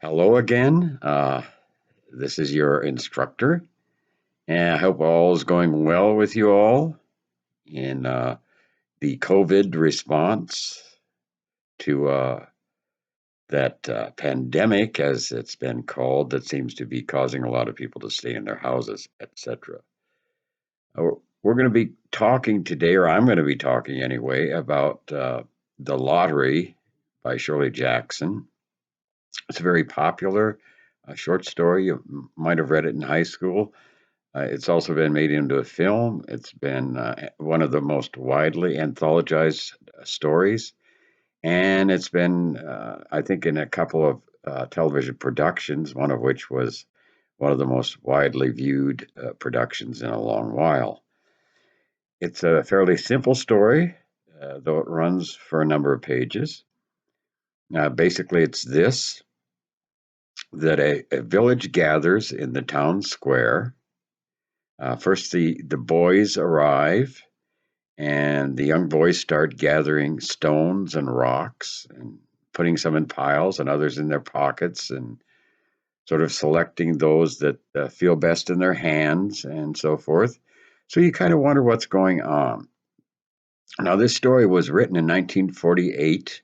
Hello again. This is your instructor, and I hope all is going well with you all in the COVID response to that pandemic, as it's been called, that seems to be causing a lot of people to stay in their houses, etc. We're going to be talking today, or I'm going to be talking anyway, about The Lottery by Shirley Jackson. It's a very popular short story. You might have read it in high school. It's also been made into a film. It's been one of the most widely anthologized stories, and it's been, I think, in a couple of television productions, one of which was one of the most widely viewed productions in a long while. It's a fairly simple story, though it runs for a number of pages. Basically, it's this that a village gathers in the town square. First, the boys arrive, and the young boys start gathering stones and rocks and putting some in piles and others in their pockets and sort of selecting those that feel best in their hands and so forth. So you kind of wonder what's going on. Now, this story was written in 1948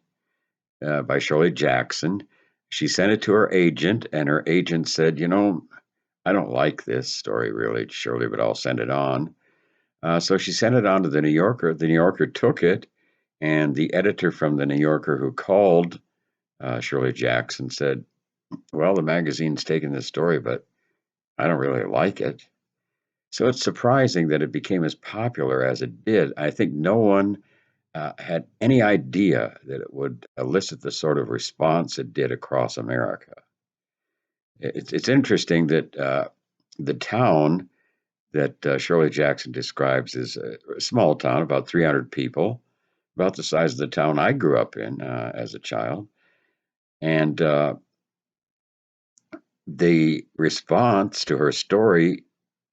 by Shirley Jackson. She sent it to her agent, and her agent said, I don't like this story really, Shirley, but I'll send it on. So she sent it on to the New Yorker. The New Yorker took it, and the editor from the New Yorker who called Shirley Jackson said, well, the magazine's taken this story, but I don't really like it. So it's surprising that it became as popular as it did. I think no one had any idea that it would elicit the sort of response it did across America. It's interesting that the town that Shirley Jackson describes is a small town, about 300 people, about the size of the town I grew up in as a child. And the response to her story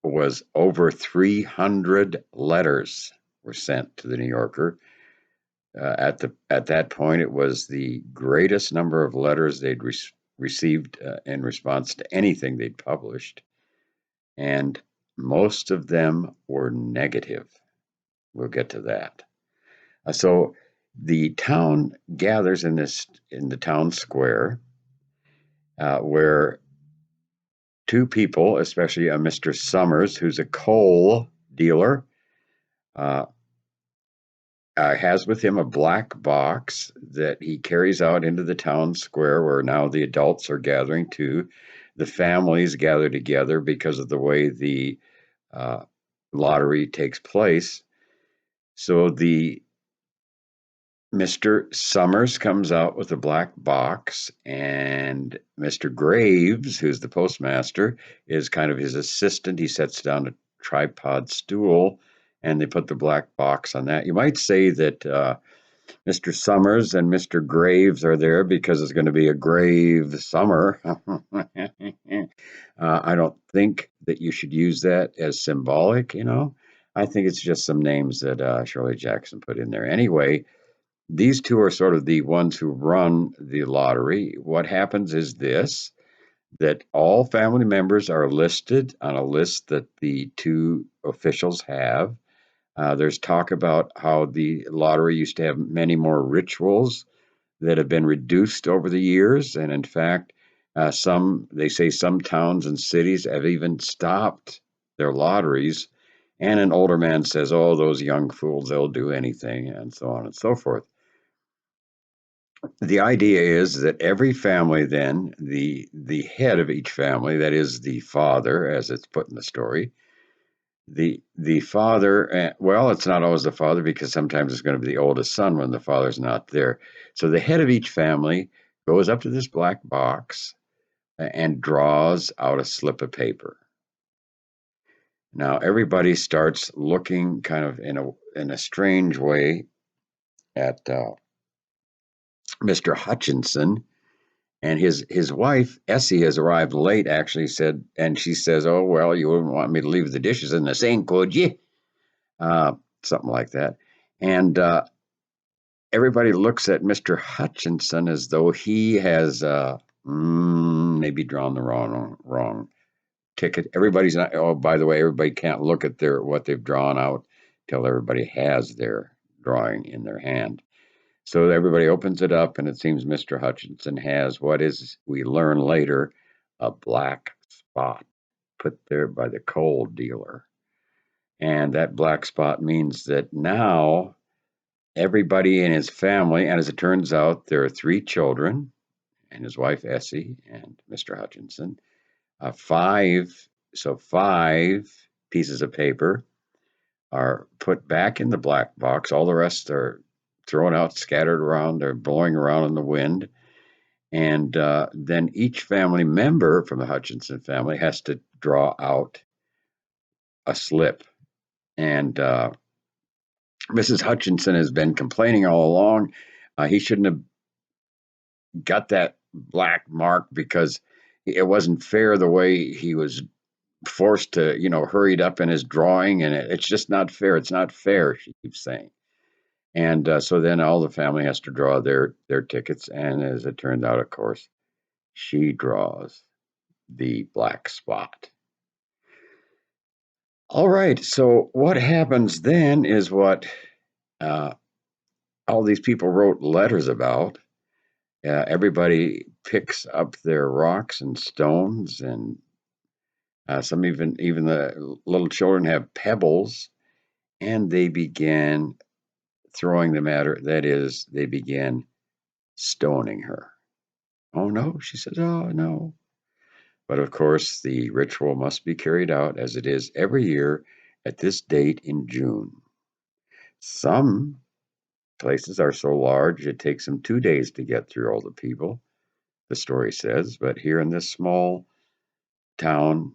was over 300 letters were sent to the New Yorker. At that point, it was the greatest number of letters they'd received in response to anything they'd published, and most of them were negative. We'll get to that. So the town gathers in the town square, where two people, especially a Mr. Summers, who's a coal dealer, uh, has with him a black box that he carries out into the town square, where now the adults are gathering too. The families gather together because of the way the uh, lottery takes place. So the Mr. Summers comes out with a black box, and Mr. Graves, who's the postmaster, is kind of his assistant. He sets down a tripod stool, and they put the black box on that. You might say that Mr. Summers and Mr. Graves are there because it's going to be a grave summer. I don't think that you should use that as symbolic. I think it's just some names that Shirley Jackson put in there. Anyway, these two are sort of the ones who run the lottery. What happens is this, that all family members are listed on a list that the two officials have. There's talk about how the lottery used to have many more rituals that have been reduced over the years. And in fact, they say some towns and cities have even stopped their lotteries. And an older man says, oh, those young fools, they'll do anything, and so on and so forth. The idea is that every family, then the head of each family, that is the father, as it's put in the story, the father, well, it's not always the father, because sometimes it's going to be the oldest son when the father's not there. So the head of each family goes up to this black box and draws out a slip of paper. Now everybody starts looking kind of in a strange way at Mr. Hutchinson. And his wife, Essie, has arrived late, actually said, and she says, oh, well, you wouldn't want me to leave the dishes in the sink, would you? Something like that. And everybody looks at Mr. Hutchinson as though he has maybe drawn the wrong ticket. Everybody's not. Oh, by the way, everybody can't look at what they've drawn out till everybody has their drawing in their hand. So everybody opens it up, and it seems Mr. Hutchinson has what is, we learn later, a black spot put there by the coal dealer. And that black spot means that now everybody in his family, and as it turns out, there are three children and his wife Essie and Mr. Hutchinson, five pieces of paper are put back in the black box. All the rest are thrown out, scattered around, they're blowing around in the wind. And then each family member from the Hutchinson family has to draw out a slip. And Mrs. Hutchinson has been complaining all along. He shouldn't have got that black mark because it wasn't fair the way he was forced to, hurried up in his drawing, and it's just not fair. It's not fair, she keeps saying. And so then all the family has to draw their tickets, and as it turned out, of course, she draws the black spot. All right, so what happens then is what uh, all these people wrote letters about. Everybody picks up their rocks and stones, and some even the little children have pebbles, and they began throwing them at her. That is, they began stoning her. Oh no, she says. Oh no. But of course, the ritual must be carried out as it is every year at this date in June. Some places are so large it takes them 2 days to get through all the people, the story says, but here in this small town,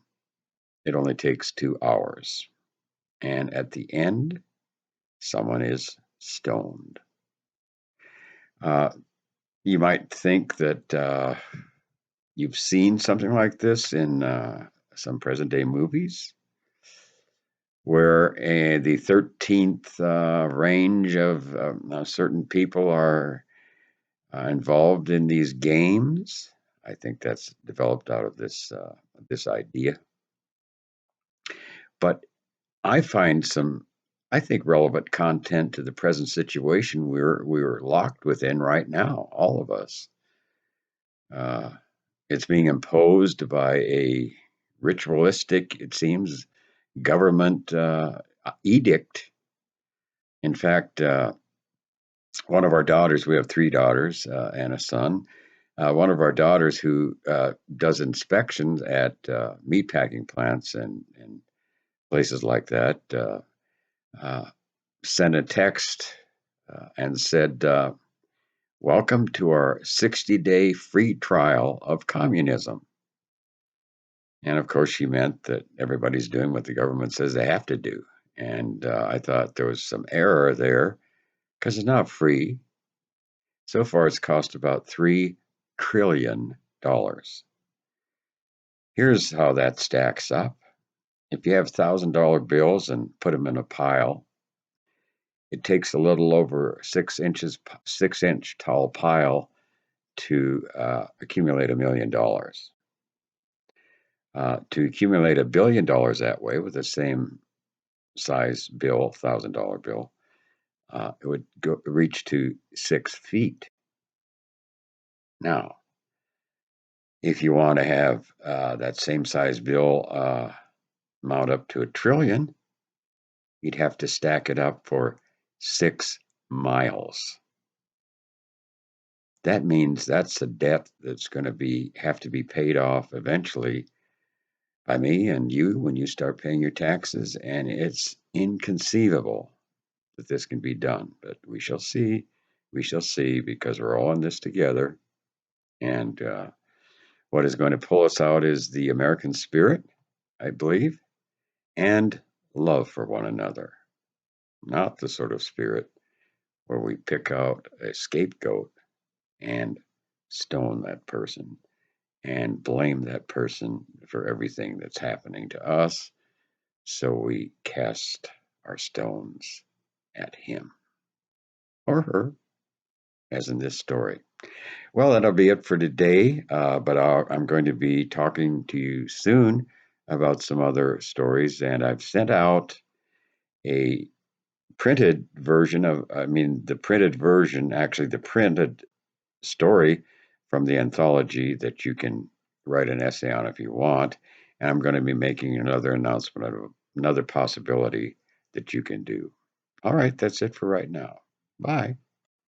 it only takes 2 hours. And at the end, someone is stoned. Uh, you might think that you've seen something like this in some present day movies where the 13th range of certain people are involved in these games. I think that's developed out of this idea. But I find some, I think, relevant content to the present situation we're locked within right now, all of us. Uh, it's being imposed by a ritualistic, it seems, government edict. In fact, one of our daughters, we have three daughters and a son. One of our daughters who does inspections at meatpacking plants and places like that sent a text and said, "Welcome to our 60-day free trial of communism." And of course, she meant that everybody's doing what the government says they have to do. And I thought there was some error there because it's not free. So far, it's cost about $3 trillion. Here's how that stacks up. If you have $1,000 bills and put them in a pile, it takes a little over 6-inch tall pile to accumulate $1 million. To accumulate $1 billion that way with the same size bill, $1,000 bill, it would reach to 6 feet. Now, if you want to have that same size bill mount up to $1 trillion, you'd have to stack it up for 6 miles. That means that's a debt that's going to have to be paid off eventually by me and you when you start paying your taxes, and it's inconceivable that this can be done. But we shall see. We shall see, because we're all in this together. And what is going to pull us out is the American spirit, I believe, and love for one another. Not the sort of spirit where we pick out a scapegoat and stone that person and blame that person for everything that's happening to us. So we cast our stones at him or her, as in this story. Well, that'll be it for today, but I'm going to be talking to you soon about some other stories, and I've sent out a printed version of, I mean, the printed version, actually, the printed story from the anthology that you can write an essay on if you want. And I'm going to be making another announcement of another possibility that you can do. All right, that's it for right now. Bye.